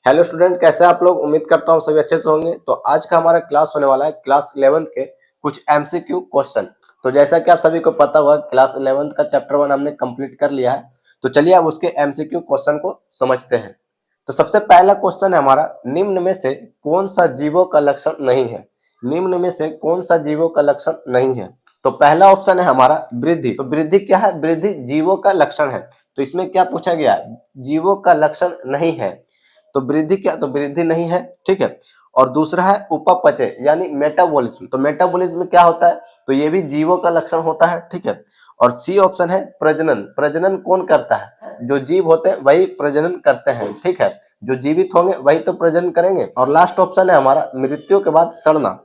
Hello student, कैसे आप लोग। उम्मीद करता हूँ सभी अच्छे से होंगे। तो आज का हमारा क्लास होने वाला है क्लास 11th के कुछ एमसीक्यू क्वेश्चन। तो जैसा कि आप सभी को पता होगा, क्लास 11th का चैप्टर 1 हमने कंप्लीट कर लिया है। तो चलिए अब उसके एमसीक्यू क्वेश्चन को समझते हैं। तो सबसे पहला क्वेश्चन है हमारा, निम्न में से कौन सा जीवों का लक्षण नहीं है। निम्न में से कौन सा जीवों का लक्षण नहीं है। तो पहला ऑप्शन है हमारा वृद्धि। तो वृद्धि क्या है? वृद्धि जीवों का लक्षण है। तो इसमें क्या पूछा गया? जीवों का लक्षण नहीं है। तो वृद्धि क्या? तो वृद्धि नहीं है, ठीक है। और दूसरा है उपापचय यानी मेटाबॉलिज्म। तो मेटाबॉलिज्म क्या होता है? तो ये भी जीवों का लक्षण होता है, ठीक है। और सी ऑप्शन है प्रजनन। प्रजनन कौन करता है? जो जीव होते हैं वही प्रजनन करते हैं, ठीक है। जो जीवित होंगे वही तो प्रजनन करेंगे। और लास्ट ऑप्शन है हमारा मृत्यु के बाद सड़ना।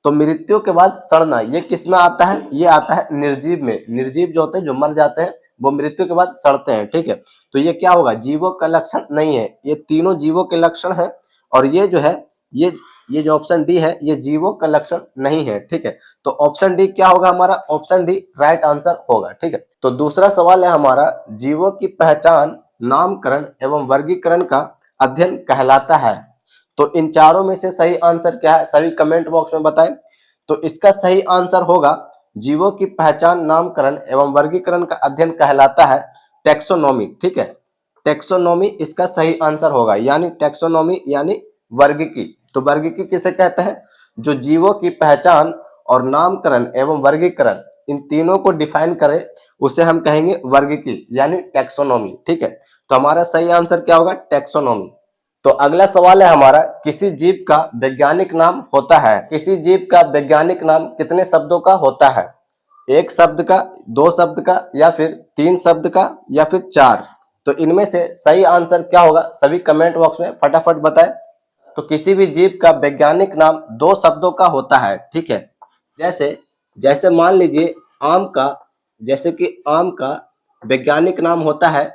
तो मृत्यु के बाद सड़ना ये किस में आता है? ये आता है निर्जीव में। निर्जीव जो होते हैं, जो मर जाते हैं, वो मृत्यु के बाद सड़ते हैं, ठीक है। तो ये क्या होगा? जीवों का लक्षण नहीं है। ये तीनों जीवों के लक्षण है। और ये जो है, ये जो ऑप्शन डी है, ये जीवों का लक्षण नहीं है, ठीक है। तो ऑप्शन डी क्या होगा हमारा? ऑप्शन डी राइट आंसर होगा, ठीक है। तो दूसरा सवाल है हमारा, जीवों की पहचान, नामकरण एवं वर्गीकरण का अध्ययन कहलाता है। तो इन चारों में से सही आंसर क्या है? सभी कमेंट बॉक्स में बताएं। तो इसका सही आंसर होगा, जीवों की पहचान, नामकरण एवं वर्गीकरण का अध्ययन कहलाता है टैक्सोनॉमी, ठीक है। टैक्सोनॉमी इसका सही आंसर होगा, यानी टैक्सोनॉमी यानी वर्गीकी। तो वर्गीकी किसे कहते हैं? जो जीवों की पहचान और नामकरण एवं वर्गीकरण इन तीनों को डिफाइन करे उसे हम कहेंगे वर्गीकी यानी टैक्सोनॉमी, ठीक है। तो हमारा सही आंसर क्या होगा? टैक्सोनॉमी। तो अगला सवाल है हमारा, किसी जीव का वैज्ञानिक नाम होता है। किसी जीव का वैज्ञानिक नाम कितने शब्दों का होता है? एक शब्द का, दो शब्द का, या फिर तीन शब्द का, या फिर चार। तो इनमें से सही आंसर क्या होगा? सभी कमेंट बॉक्स में फटाफट बताएं। तो किसी भी जीव का वैज्ञानिक नाम दो शब्दों का होता है, ठीक है। जैसे जैसे मान लीजिए आम का, जैसे कि आम का वैज्ञानिक नाम होता है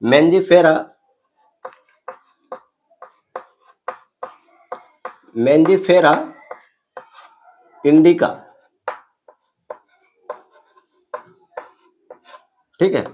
मेंजिफेरा, मेंजिफेरा इंडिका, ठीक है।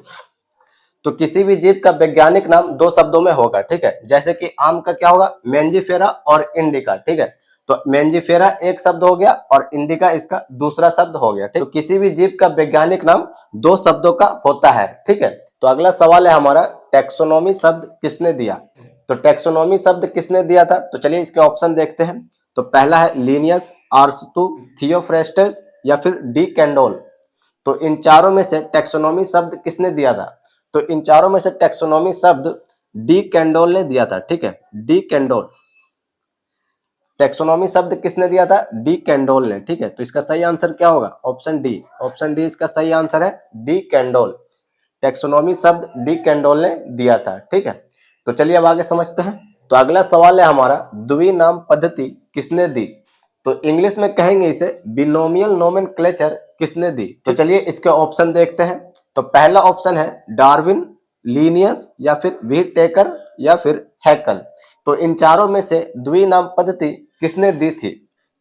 तो किसी भी जीव का वैज्ञानिक नाम दो शब्दों में होगा, ठीक है। जैसे कि आम का क्या होगा? मेंजिफेरा और इंडिका, ठीक है। तो मेंजिफेरा एक शब्द हो गया और इंडिका इसका दूसरा शब्द हो गया, ठीक। तो किसी भी जीव का वैज्ञानिक नाम दो शब्दों का होता है, ठीक है। तो अगला सवाल है हमारा, टैक्सोनॉमी शब्द किसने दिया? तो टैक्सोनॉमी शब्द किसने दिया था? तो चलिए इसके ऑप्शन देखते हैं। तो पहला है लिनियस, आर्सतु, थियोफ्रेस्टस या फिर डी कैंडोल। तो इन चारों में से टैक्सोनॉमी शब्द किसने दिया था? तो इन चारों में से टैक्सोनॉमी शब्द डी कैंडोल ने दिया था, ठीक है। डी कैंडोल, टैक्सोनॉमी शब्द किसने दिया था? डी कैंडोल ने, ठीक है। तो इसका सही आंसर क्या होगा? Option D. ऑप्शन डी इसका सही आंसर है, डी कैंडोल। टैक्सोनॉमी शब्द डी कैंडोल ने दिया था, ठीक है। तो चलिए अब आगे समझते हैं। तो अगला सवाल है हमारा, द्विनाम पद्धति किसने दी? तो इंग्लिश में कहेंगे इसे बिनोमियल नोमेनक्लेचर किसने दी? तो चलिए इसके ऑप्शन देखते हैं। तो पहला ऑप्शन है डार्विन, लीनियस या फिर व्हीटेकर या फिर हैकल। तो इन चारों में से द्विनाम पद्धति किसने दी थी?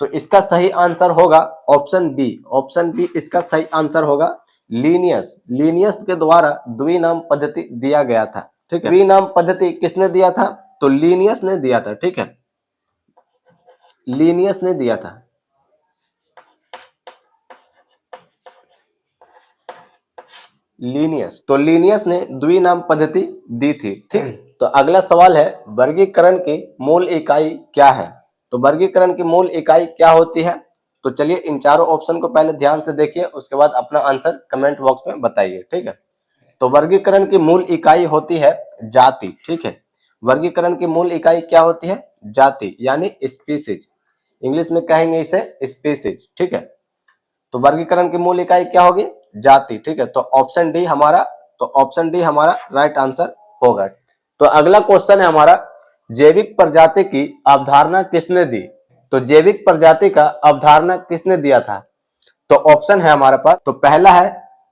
तो इसका सही आंसर होगा ऑप्शन बी। ऑप्शन बी इसका सही आंसर होगा, लीनियस। लीनियस के द्वारा द्विनाम पद्धति दिया गया था, ठीक है। द्विनाम पद्धति किसने दिया था? तो लीनियस ने दिया था, ठीक है। लीनियस ने दिया था। लीनियस, तो लीनियस ने द्विनाम पद्धति दी थी, ठीक। तो अगला सवाल है, वर्गीकरण की मूल इकाई क्या है? तो वर्गीकरण की मूल इकाई क्या होती है? तो चलिए इन चारों ऑप्शन को पहले ध्यान से देखिए, उसके बाद अपना आंसर कमेंट बॉक्स में बताइए, ठीक है। तो वर्गीकरण की मूल इकाई होती है जाति, ठीक है। वर्गीकरण की मूल इकाई क्या होती है? जाति यानी स्पीसीज। इंग्लिश में कहेंगे इसे स्पीसीज, ठीक है। तो वर्गीकरण की मूल इकाई क्या होगी? जाति, ठीक है। तो ऑप्शन डी हमारा, तो ऑप्शन डी हमारा राइट आंसर होगा। तो अगला क्वेश्चन है हमारा, जैविक प्रजाति की अवधारणा किसने दी? तो जैविक प्रजाति का अवधारणा किसने दिया था? तो ऑप्शन है हमारे पास। तो पहला है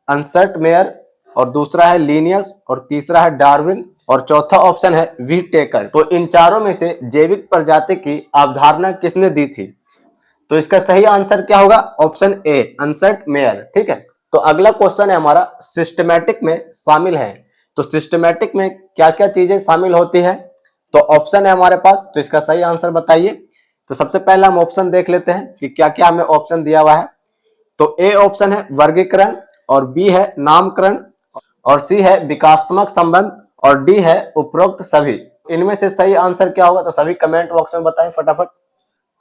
अंसर्ट मेयर, और दूसरा है लीनियस, और तीसरा है डार्विन, और चौथा ऑप्शन है व्हीटेकर। तो इन चारों में से जैविक प्रजाति की अवधारणा किसने दी थी? तो इसका सही आंसर क्या होगा? ऑप्शन ए, अंसर्ट मेयर, ठीक है। तो अगला क्वेश्चन है हमारा, सिस्टमैटिक में शामिल है। तो सिस्टमैटिक में क्या क्या चीजें शामिल होती है? तो ऑप्शन है हमारे पास, तो इसका सही आंसर बताइए। तो सबसे पहले हम ऑप्शन देख लेते हैं कि क्या क्या हमें ऑप्शन दिया हुआ है। तो ए ऑप्शन है वर्गीकरण, और बी है नामकरण, और सी है विकासात्मक संबंध, और डी है उपरोक्त सभी। इनमें से सही आंसर क्या होगा, तो सभी कमेंट बॉक्स में बताएं फटाफट।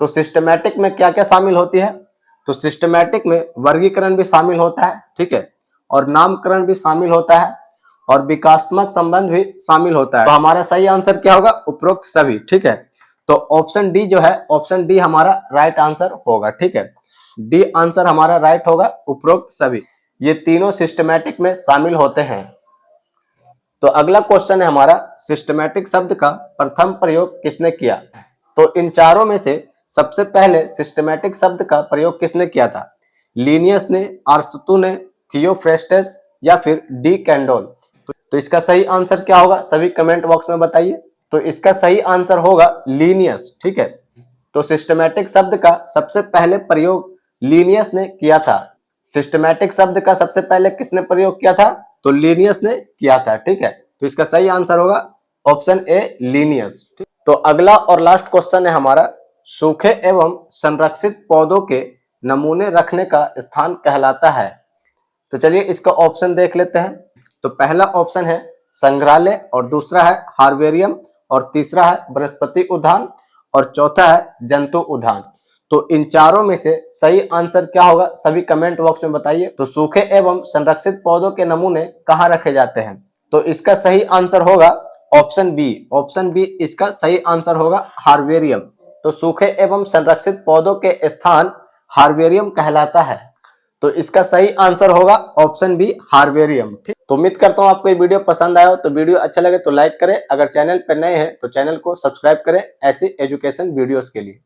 तो सिस्टमैटिक में क्या क्या शामिल होती है, तो सिस्टमैटिक में वर्गीकरण भी शामिल होता है, ठीक है, और नामकरण भी शामिल होता है, और विकासात्मक संबंध भी शामिल होता है। तो हमारा सही आंसर क्या होगा, उपरोक्त सभी, ठीक है। तो ऑप्शन डी जो है, ऑप्शन डी हमारा राइट आंसर होगा, ठीक है। डी आंसर हमारा राइट होगा, उपरोक्त सभी। ये तीनों सिस्टमैटिक में शामिल होते हैं। तो अगला क्वेश्चन है हमारा, सिस्टमैटिक शब्द का प्रथम प्रयोग किसने किया। तो इन चारों में से सबसे पहले सिस्टमैटिक शब्द का प्रयोग किसने किया था, लीनियस ने, अरस्तु ने, थियोफ्रेस्टस, या फिर डी कैंडोल। तो इसका सही आंसर क्या होगा, सभी कमेंट बॉक्स में बताइए। तो इसका सही आंसर होगा लीनियस, ठीक है। तो सिस्टमैटिक शब्द का सबसे पहले प्रयोग लीनियस ने किया था। सिस्टमैटिक शब्द का सबसे पहले किसने प्रयोग किया था, तो लीनियस ने किया था, ठीक है। तो इसका सही आंसर होगा ऑप्शन ए लीनियस। तो अगला और लास्ट क्वेश्चन है हमारा, सूखे एवं संरक्षित पौधों के नमूने रखने का स्थान कहलाता है। तो चलिए इसका ऑप्शन देख लेते हैं। तो पहला ऑप्शन है संग्रहालय, और दूसरा है हार्वेरियम, और तीसरा है वनस्पति उद्यान, और चौथा है जंतु उद्यान। तो इन चारों में से सही आंसर क्या होगा, सभी कमेंट बॉक्स में बताइए। तो सूखे एवं संरक्षित पौधों के नमूने कहाँ रखे जाते हैं, तो इसका सही आंसर होगा ऑप्शन बी। ऑप्शन बी इसका सही आंसर होगा हार्वेरियम। तो सूखे एवं संरक्षित पौधों के स्थान हार्वेरियम कहलाता है। तो इसका सही आंसर होगा ऑप्शन बी हार्वेरियम, ठीक। तो उम्मीद करता हूं आपको ये वीडियो पसंद आया हो। तो वीडियो अच्छा लगे तो लाइक करें, अगर चैनल पर नए हैं तो चैनल को सब्सक्राइब करें ऐसी एजुकेशन वीडियोस के लिए।